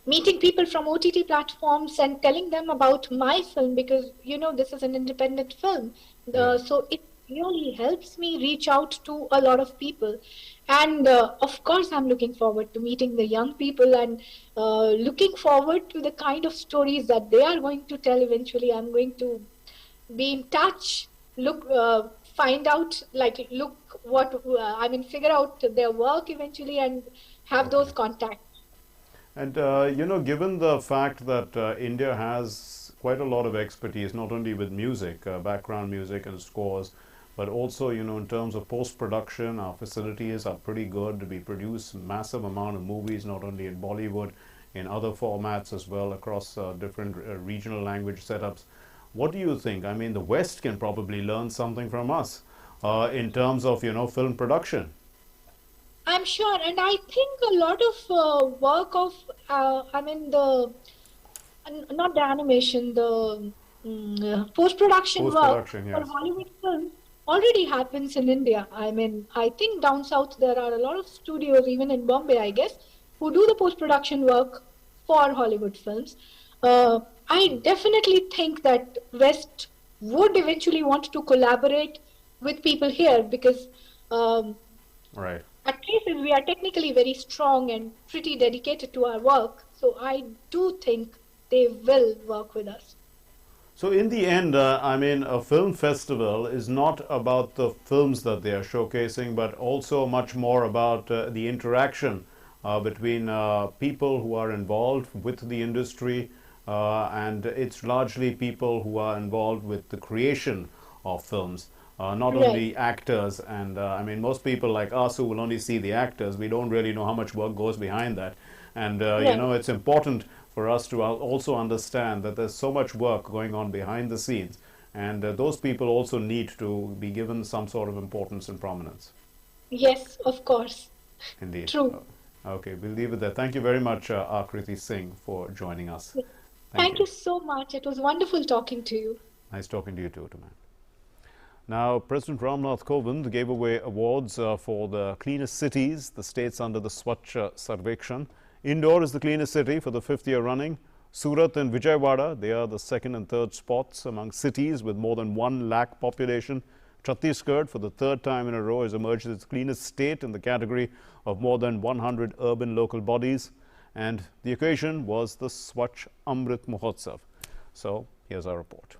meeting people from OTT platforms and telling them about my film, because, you know, this is an independent film. So it really helps me reach out to a lot of people. And of course, I'm looking forward to meeting the young people and looking forward to the kind of stories that they are going to tell eventually. I'm going to be in touch, find out, figure out their work eventually and have those contacts. And, you know, given the fact that India has quite a lot of expertise, not only with music, background music and scores, but also, you know, in terms of post-production, our facilities are pretty good. We produce massive amount of movies, not only in Bollywood, in other formats as well, across different regional language setups. What do you think? I mean, the West can probably learn something from us in terms of, you know, film production. I'm sure, and I think a lot of work of, not the animation, the post-production work for Hollywood films already happens in India. I mean, I think down south there are a lot of studios, even in Bombay, I guess, who do the post-production work for Hollywood films. I definitely think that West would eventually want to collaborate with people here because at places we are technically very strong and pretty dedicated to our work. So I do think they will work with us. So in the end, I mean, a film festival is not about the films that they are showcasing, but also much more about the interaction between people who are involved with the industry, and it's largely people who are involved with the creation of films. Not only actors, and I mean, most people like us who will only see the actors, we don't really know how much work goes behind that. And, you know, it's important for us to also understand that there's so much work going on behind the scenes. And those people also need to be given some sort of importance and prominence. Yes, of course. Indeed. True. Okay, we'll leave it there. Thank you very much, Akriti Singh, for joining us. Thank you so much. It was wonderful talking to you. Nice talking to you too, man. Now, President Rajnath Kovind gave away awards for the cleanest cities, the states under the Swachh Sarvekshan. Indore is the cleanest city for the 5th year running. Surat and Vijayawada, they are the 2nd and 3rd spots among cities with more than 1 lakh population. Chhattisgarh, for the 3rd time in a row, has emerged as its cleanest state in the category of more than 100 urban local bodies. And the occasion was the Swachh Amrit Mahotsav. So, here's our report.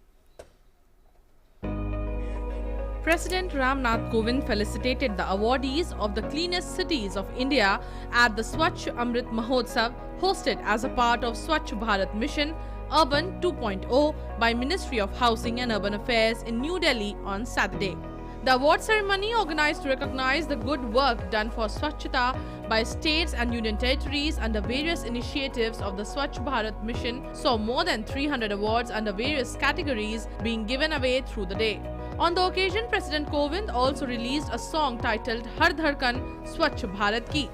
President Rajnath Kovind felicitated the awardees of the cleanest cities of India at the Swachh Amrit Mahotsav hosted as a part of Swachh Bharat Mission Urban 2.0 by Ministry of Housing and Urban Affairs in New Delhi on Saturday. The award ceremony, organized to recognize the good work done for Swachhata by states and union territories under various initiatives of the Swachh Bharat Mission, saw more than 300 awards under various categories being given away through the day. On the occasion, President Kovind also released a song titled Har Dharkan Swachh Bharat Ki.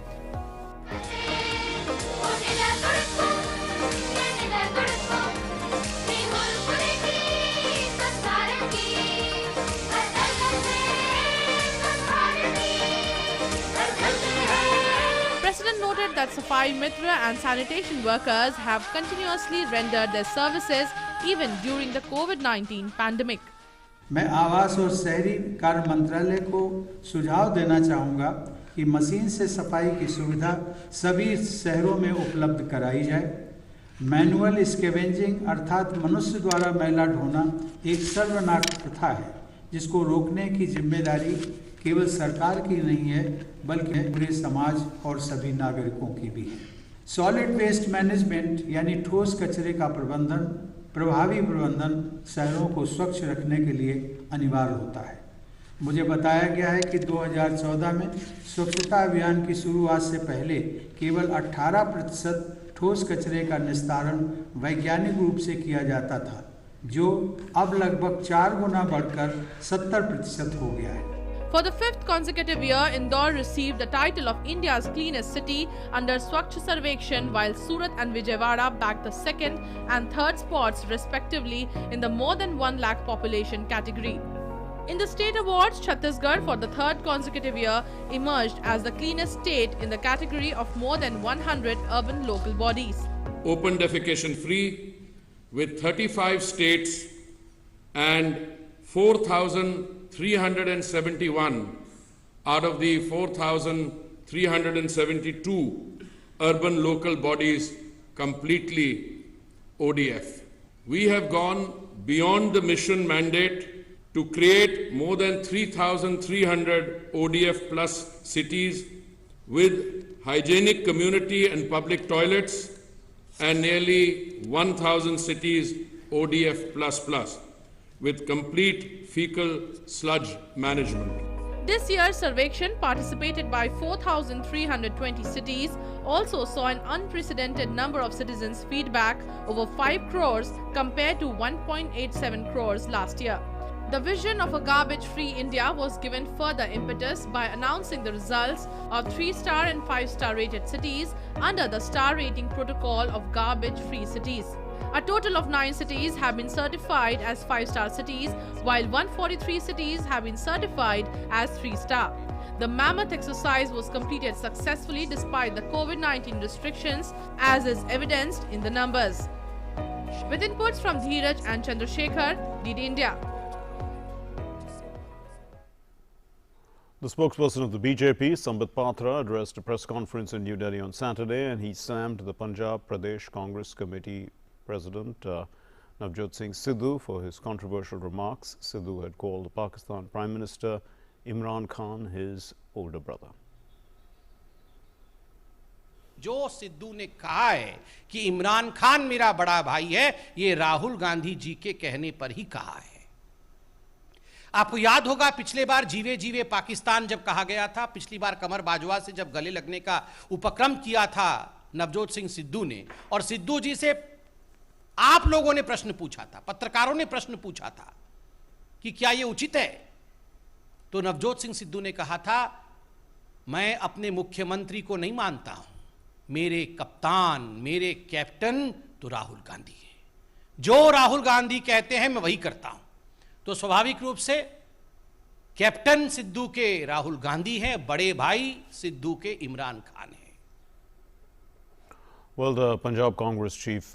President noted that Safai Mitra and sanitation workers have continuously rendered their services even during the COVID-19 pandemic. मैं आवास और शहरी कार्य मंत्रालय को सुझाव देना चाहूँगा कि मशीन से सफाई की सुविधा सभी शहरों में उपलब्ध कराई जाए। मैनुअल स्कैवेंजिंग अर्थात मनुष्य द्वारा मैला ढोना एक सर्वनाश प्रथा है, जिसको रोकने की जिम्मेदारी केवल सरकार की नहीं है बल्कि पूरे समाज और सभी नागरिकों की भी है। सॉलिड वेस्ट मैनेजमेंट यानी ठोस कचरे का प्रबंधन, प्रभावी प्रबंधन शहरों को स्वच्छ रखने के लिए अनिवार्य होता है। मुझे बताया गया है कि 2014 में स्वच्छता अभियान की शुरुआत से पहले केवल 18% ठोस कचरे का निस्तारण वैज्ञानिक रूप से किया जाता था, जो अब लगभग 4 गुना बढ़कर 70% हो गया है। For the 5th consecutive year, Indore received the title of India's cleanest city under Swachh Sarvekshan, while Surat and Vijayawada bagged the 2nd and 3rd spots respectively in the more than 1 lakh population category. In the state awards, Chhattisgarh for the 3rd consecutive year emerged as the cleanest state in the category of more than 100 urban local bodies. Open defecation free with 35 states and 4,371 out of the 4,372 urban local bodies completely ODF. We have gone beyond the mission mandate to create more than 3,300 ODF plus cities with hygienic community and public toilets and nearly 1,000 cities ODF plus with complete fecal sludge management. This year's Sarvekshan, participated by 4,320 cities, also saw an unprecedented number of citizens' feedback, over 5 crores compared to 1.87 crores last year. The vision of a garbage-free India was given further impetus by announcing the results of 3-star and 5-star rated cities under the star rating protocol of garbage-free cities. A total of 9 cities have been certified as 5-star cities, while 143 cities have been certified as 3-star. The mammoth exercise was completed successfully despite the COVID-19 restrictions, as is evidenced in the numbers. With inputs from Dheeraj and Chandrasekhar, DD India. The spokesperson of the BJP, Sambit Patra, addressed a press conference in New Delhi on Saturday, and he slammed the Punjab Pradesh Congress Committee President Navjot Singh Sidhu for his controversial remarks. Sidhu had called the Pakistan Prime Minister Imran Khan his older brother. जो सिद्धू ने कहा है कि इमरान खान मेरा बड़ा भाई है, ये राहुल गांधी जी के कहने पर ही कहा है। आपको याद होगा पिछले बार जीवे जीवे पाकिस्तान जब कहा गया था, पिछली बार कमर बाजवा से जब गले लगने का उपक्रम किया था नवजोत सिंह सिद्धू ने, और सिद्धू जी से आप लोगों ने प्रश्न पूछा था, पत्रकारों ने प्रश्न पूछा था कि क्या यह उचित है, तो नवजोत सिंह सिद्धू ने कहा था, मैं अपने मुख्यमंत्री को नहीं मानता हूं, मेरे कप्तान, मेरे कैप्टन तो राहुल गांधी है। जो राहुल गांधी कहते हैं मैं वही करता हूं। तो स्वाभाविक रूप से कैप्टन सिद्धू के राहुल गांधी हैं, बड़े भाई सिद्धू के इमरान खान हैं। Well, the Punjab Congress chief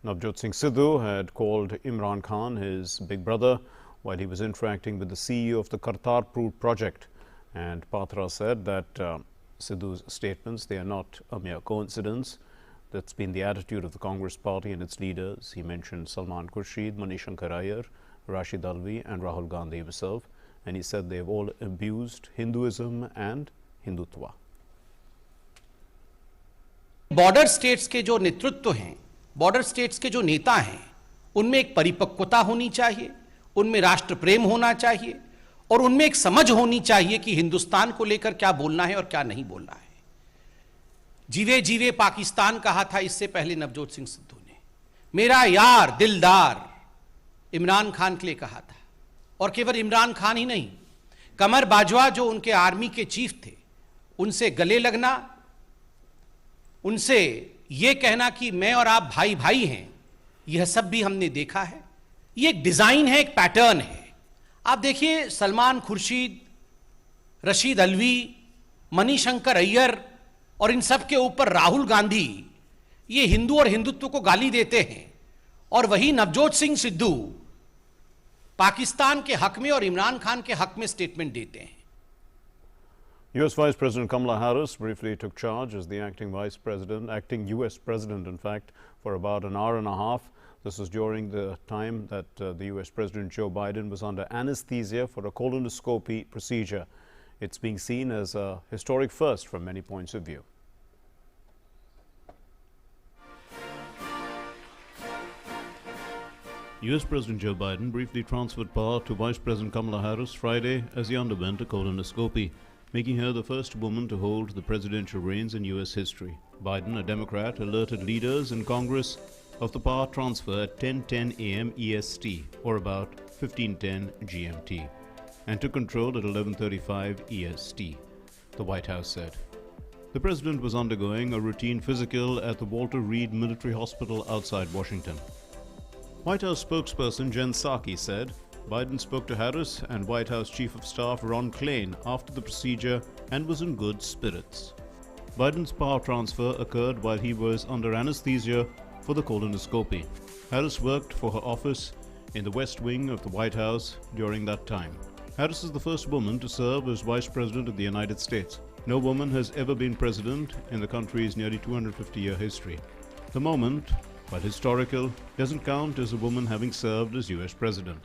Navjot Singh Sidhu had called Imran Khan his big brother while he was interacting with the CEO of the Kartarpur project. And Patra said that Sidhu's statements, they are not a mere coincidence. That's been the attitude of the Congress party and its leaders. He mentioned Salman Khurshid, Manishankar Iyer, Rashid Alvi and Rahul Gandhi himself. And he said they have all abused Hinduism and Hindutva. Border states के जो नेतृत्व हैं, border states के जो नेता हैं, उनमें एक परिपक्वता होनी चाहिए, उनमें राष्ट्र प्रेम होना चाहिए और उनमें एक समझ होनी चाहिए कि हिंदुस्तान को लेकर क्या बोलना है और क्या नहीं बोलना है। जीवे जीवे पाकिस्तान कहा था इससे पहले नवजोत सिंह सिद्धू ने, मेरा यार दिलदार इमरान खान के लिए कहा था। और केवल इमरान खान ही नहीं, कमर बाजवा जो उनके आर्मी के चीफ थे, उनसे गले लगना, उनसे यह कहना कि मैं और आप भाई भाई हैं, यह सब भी हमने देखा है। यह एक डिजाइन है, एक पैटर्न है। आप देखिए सलमान खुर्शीद, रशीद अलवी, मणिशंकर अय्यर और इन सब के ऊपर राहुल गांधी ये हिंदू और हिंदुत्व को गाली देते हैं, और वही नवजोत सिंह सिद्धू पाकिस्तान के हक में और इमरान खान के हक में स्टेटमेंट देते हैं। U.S. Vice President Kamala Harris briefly took charge as the acting U.S. President, in fact, for about an hour and a half. This was during the time that the U.S. President Joe Biden was under anesthesia for a colonoscopy procedure. It's being seen as a historic first from many points of view. U.S. President Joe Biden briefly transferred power to Vice President Kamala Harris Friday as he underwent a colonoscopy, making her the first woman to hold the presidential reins in U.S. history. Biden, a Democrat, alerted leaders in Congress of the power transfer at 10:10 a.m. EST, or about 15:10 GMT, and took control at 11:35 EST, the White House said. The president was undergoing a routine physical at the Walter Reed Military Hospital outside Washington. White House spokesperson Jen Psaki said Biden spoke to Harris and White House Chief of Staff Ron Klain after the procedure and was in good spirits. Biden's power transfer occurred while he was under anesthesia for the colonoscopy. Harris worked for her office in the West Wing of the White House during that time. Harris is the first woman to serve as Vice President of the United States. No woman has ever been president in the country's nearly 250-year history. The moment, while historical, doesn't count as a woman having served as U.S. President.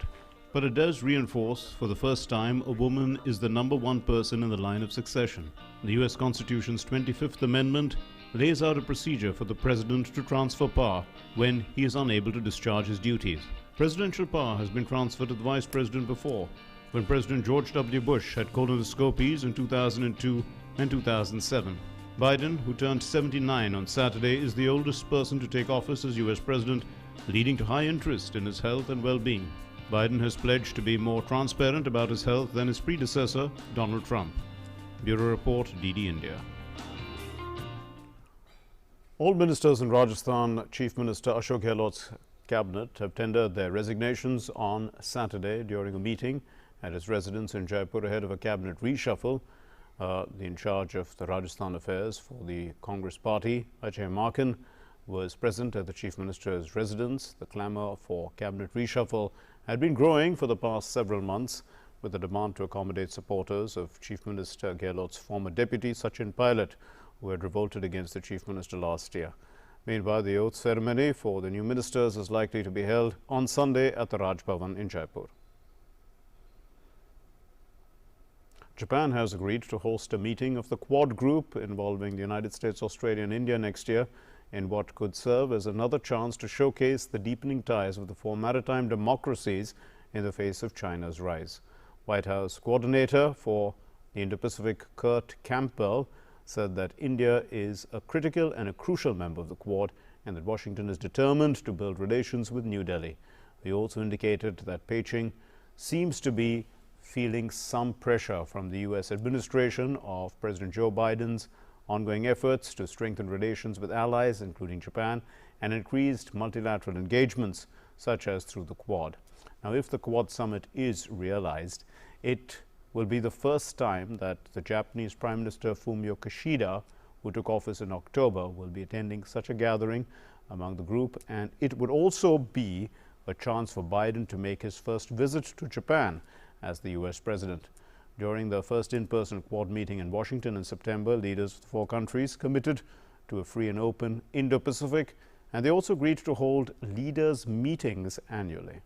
But it does reinforce, for the first time, a woman is the number one person in the line of succession. The U.S. Constitution's 25th Amendment lays out a procedure for the President to transfer power when he is unable to discharge his duties. Presidential power has been transferred to the Vice President before, when President George W. Bush had colonoscopies in 2002 and 2007. Biden, who turned 79 on Saturday, is the oldest person to take office as U.S. President, leading to high interest in his health and well-being. Biden has pledged to be more transparent about his health than his predecessor, Donald Trump. Bureau Report, DD India. All ministers in Rajasthan, Chief Minister Ashok Gehlot's cabinet have tendered their resignations on Saturday during a meeting at his residence in Jaipur ahead of a cabinet reshuffle. The in charge of the Rajasthan affairs for the Congress party, Ajay Markan, was present at the Chief Minister's residence. The clamour for cabinet reshuffle had been growing for the past several months, with the demand to accommodate supporters of Chief Minister Gehlot's former deputy Sachin Pilot, who had revolted against the Chief Minister last year. Meanwhile, the oath ceremony for the new ministers is likely to be held on Sunday at the Raj Bhavan in Jaipur. Japan has agreed to host a meeting of the Quad Group involving the United States, Australia and India next year, in what could serve as another chance to showcase the deepening ties of the four maritime democracies in the face of China's rise. White House coordinator for the Indo-Pacific, Kurt Campbell, said that India is a critical and a crucial member of the Quad and that Washington is determined to build relations with New Delhi. He also indicated that Beijing seems to be feeling some pressure from the U.S. administration of President Joe Biden's ongoing efforts to strengthen relations with allies, including Japan, and increased multilateral engagements, such as through the Quad. Now, if the Quad summit is realized, it will be the first time that the Japanese Prime Minister Fumio Kishida, who took office in October, will be attending such a gathering among the group, and it would also be a chance for Biden to make his first visit to Japan as the US president. During the first in-person Quad meeting in Washington in September, leaders of the four countries committed to a free and open Indo-Pacific, and they also agreed to hold leaders' meetings annually.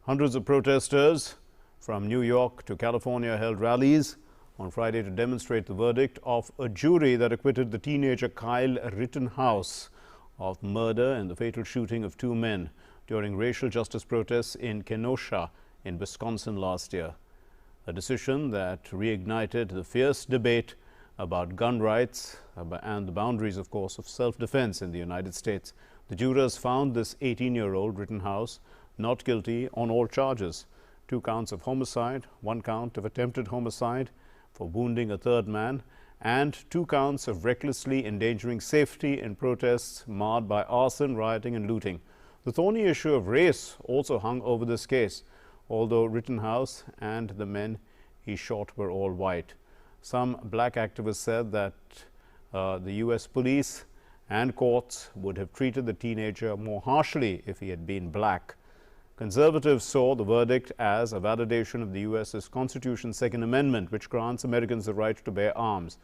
Hundreds of protesters from New York to California held rallies on Friday to demonstrate the verdict of a jury that acquitted the teenager Kyle Rittenhouse of murder in the fatal shooting of two men during racial justice protests in Kenosha in Wisconsin last year. A decision that reignited the fierce debate about gun rights and the boundaries, of course, of self-defense in the United States. The jurors found this 18-year-old Rittenhouse not guilty on all charges. 2 counts of homicide, 1 count of attempted homicide for wounding a third man, and 2 counts of recklessly endangering safety in protests marred by arson, rioting and looting. The thorny issue of race also hung over this case, although Rittenhouse and the men he shot were all white. Some black activists said that the US police and courts would have treated the teenager more harshly if he had been black. Conservatives saw the verdict as a validation of the US's Constitution's Second Amendment, which grants Americans the right to bear arms.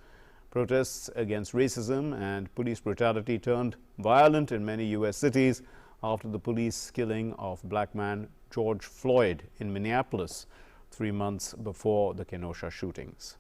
Protests against racism and police brutality turned violent in many US cities after the police killing of black man George Floyd in Minneapolis 3 months before the Kenosha shootings.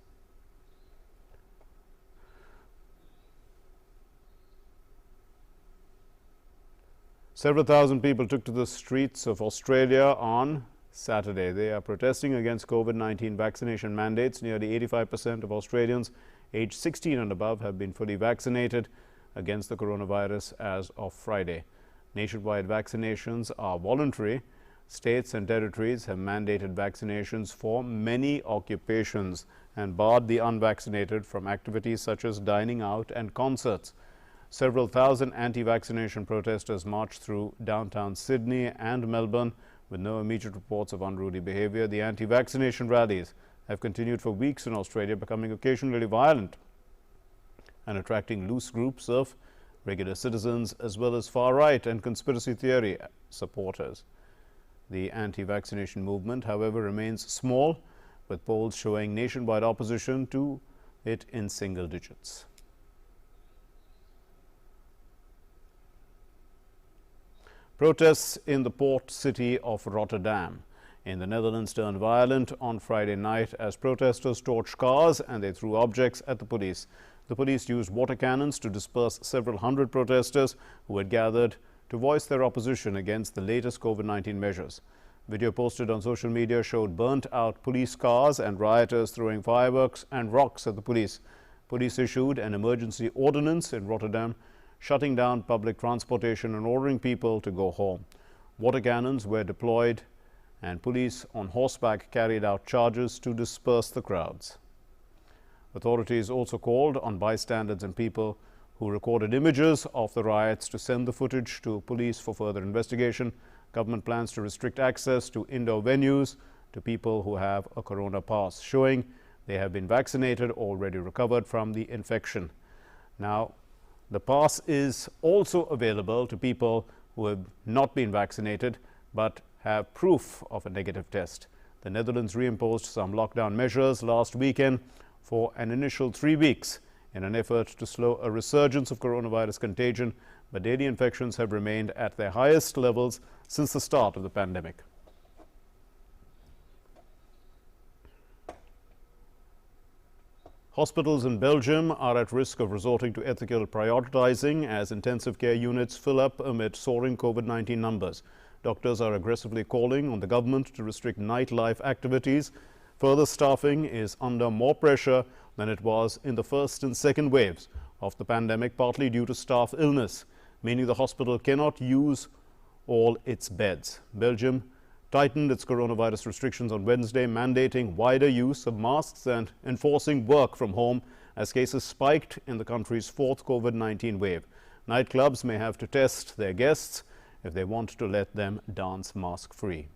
Several thousand people took to the streets of Australia on Saturday. They are protesting against COVID-19 vaccination mandates. Nearly 85% of Australians aged 16 and above have been fully vaccinated against the coronavirus as of Friday. Nationwide vaccinations are voluntary. States and territories have mandated vaccinations for many occupations and barred the unvaccinated from activities such as dining out and concerts. Several thousand anti-vaccination protesters marched through downtown Sydney and Melbourne with no immediate reports of unruly behavior. The anti-vaccination rallies have continued for weeks in Australia, becoming occasionally violent and attracting loose groups of regular citizens as well as far-right and conspiracy theory supporters. The anti-vaccination movement, however, remains small, with polls showing nationwide opposition to it in single digits. Protests in the port city of Rotterdam in the Netherlands turned violent on Friday night as protesters torched cars and they threw objects at the police. The police used water cannons to disperse several hundred protesters who had gathered to voice their opposition against the latest COVID-19 measures. Video posted on social media showed burnt-out police cars and rioters throwing fireworks and rocks at the police. Police issued an emergency ordinance in Rotterdam, shutting down public transportation and ordering people to go home. Water cannons were deployed and police on horseback carried out charges to disperse the crowds. Authorities also called on bystanders and people who recorded images of the riots to send the footage to police for further investigation. Government plans to restrict access to indoor venues to people who have a corona pass, showing they have been vaccinated or already recovered from the infection. Now, the pass is also available to people who have not been vaccinated but have proof of a negative test. The Netherlands reimposed some lockdown measures last weekend for an initial 3 weeks in an effort to slow a resurgence of coronavirus contagion, but daily infections have remained at their highest levels since the start of the pandemic. Hospitals in Belgium are at risk of resorting to ethical prioritizing as intensive care units fill up amid soaring COVID-19 numbers. Doctors are aggressively calling on the government to restrict nightlife activities. Further staffing is under more pressure than it was in the first and second waves of the pandemic, partly due to staff illness, meaning the hospital cannot use all its beds. Belgium tightened its coronavirus restrictions on Wednesday, mandating wider use of masks and enforcing work from home as cases spiked in the country's 4th COVID-19 wave. Nightclubs may have to test their guests if they want to let them dance mask-free.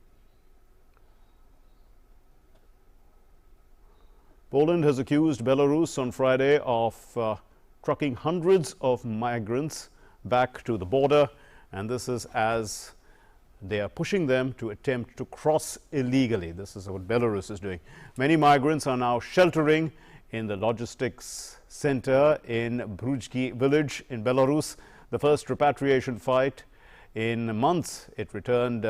Poland has accused Belarus on Friday of trucking hundreds of migrants back to the border, and this is as they are pushing them to attempt to cross illegally. This is what Belarus is doing. Many migrants are now sheltering in the logistics center in Brujki village in Belarus. The first repatriation flight in months. It returned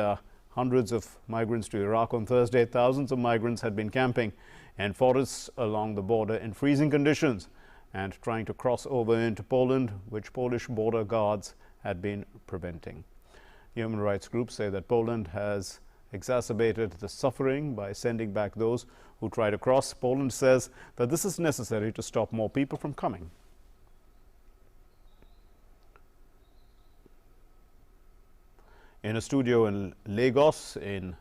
hundreds of migrants to Iraq on Thursday. Thousands of migrants had been camping in forests along the border in freezing conditions and trying to cross over into Poland, which Polish border guards had been preventing. Human rights groups say that Poland has exacerbated the suffering by sending back those who try to cross. Poland says that this is necessary to stop more people from coming. In a studio in Lagos, in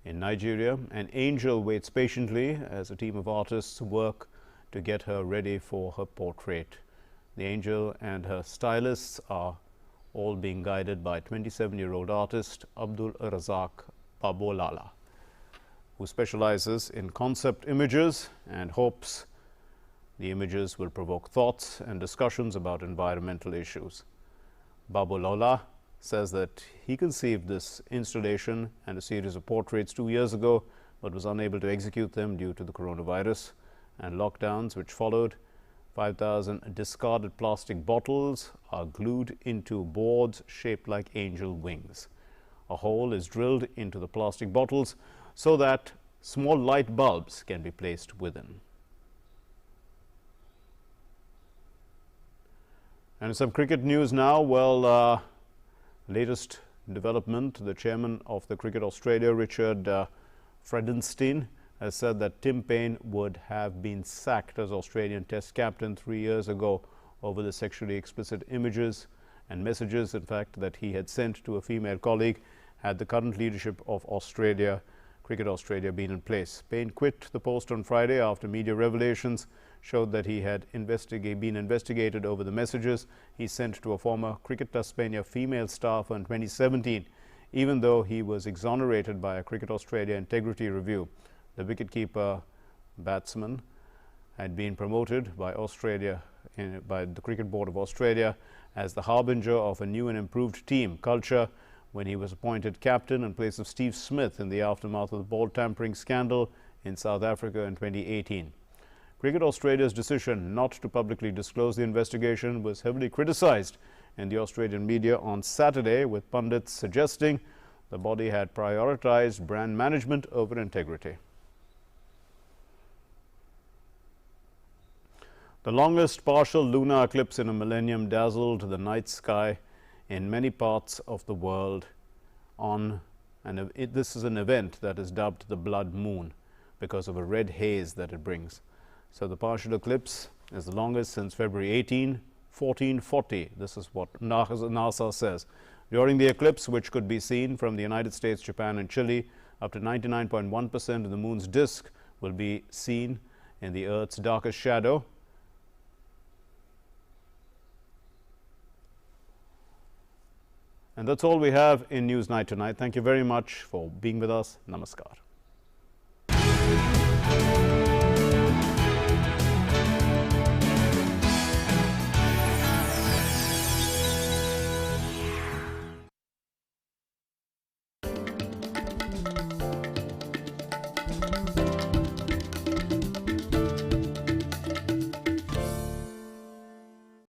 Nigeria, an angel waits patiently as a team of artists work to get her ready for her portrait. The angel and her stylists are all being guided by 27-year-old artist Abdul Razak Babolala, who specializes in concept images and hopes the images will provoke thoughts and discussions about environmental issues. Babolala says that he conceived this installation and a series of portraits 2 years ago, but was unable to execute them due to the coronavirus and lockdowns which followed. 5,000 discarded plastic bottles are glued into boards shaped like angel wings. A hole is drilled into the plastic bottles so that small light bulbs can be placed within. And some cricket news now. Well, latest development, the chairman of the Cricket Australia, Richard Freudenstein, has said that Tim Paine would have been sacked as Australian Test captain 3 years ago over the sexually explicit images and messages, in fact, that he had sent to a female colleague had the current leadership of Australia, Cricket Australia, been in place. Paine quit the post on Friday after media revelations showed that he had been investigated over the messages he sent to a former Cricket Tasmania female staffer in 2017, even though he was exonerated by a Cricket Australia integrity review. The wicketkeeper batsman had been promoted by by the Cricket Board of Australia as the harbinger of a new and improved team culture when he was appointed captain in place of Steve Smith in the aftermath of the ball tampering scandal in South Africa in 2018. Cricket Australia's decision not to publicly disclose the investigation was heavily criticised in the Australian media on Saturday, with pundits suggesting the body had prioritised brand management over integrity. The longest partial lunar eclipse in a millennium dazzled the night sky in many parts of the world this is an event that is dubbed the blood moon because of a red haze that it brings. So the partial eclipse is the longest since February 18, 1440. This is what NASA says. During the eclipse, which could be seen from the United States, Japan and Chile, up to 99.1% of the moon's disk will be seen in the Earth's darkest shadow. And that's all we have in News Night tonight. Thank you very much for being with us. Namaskar.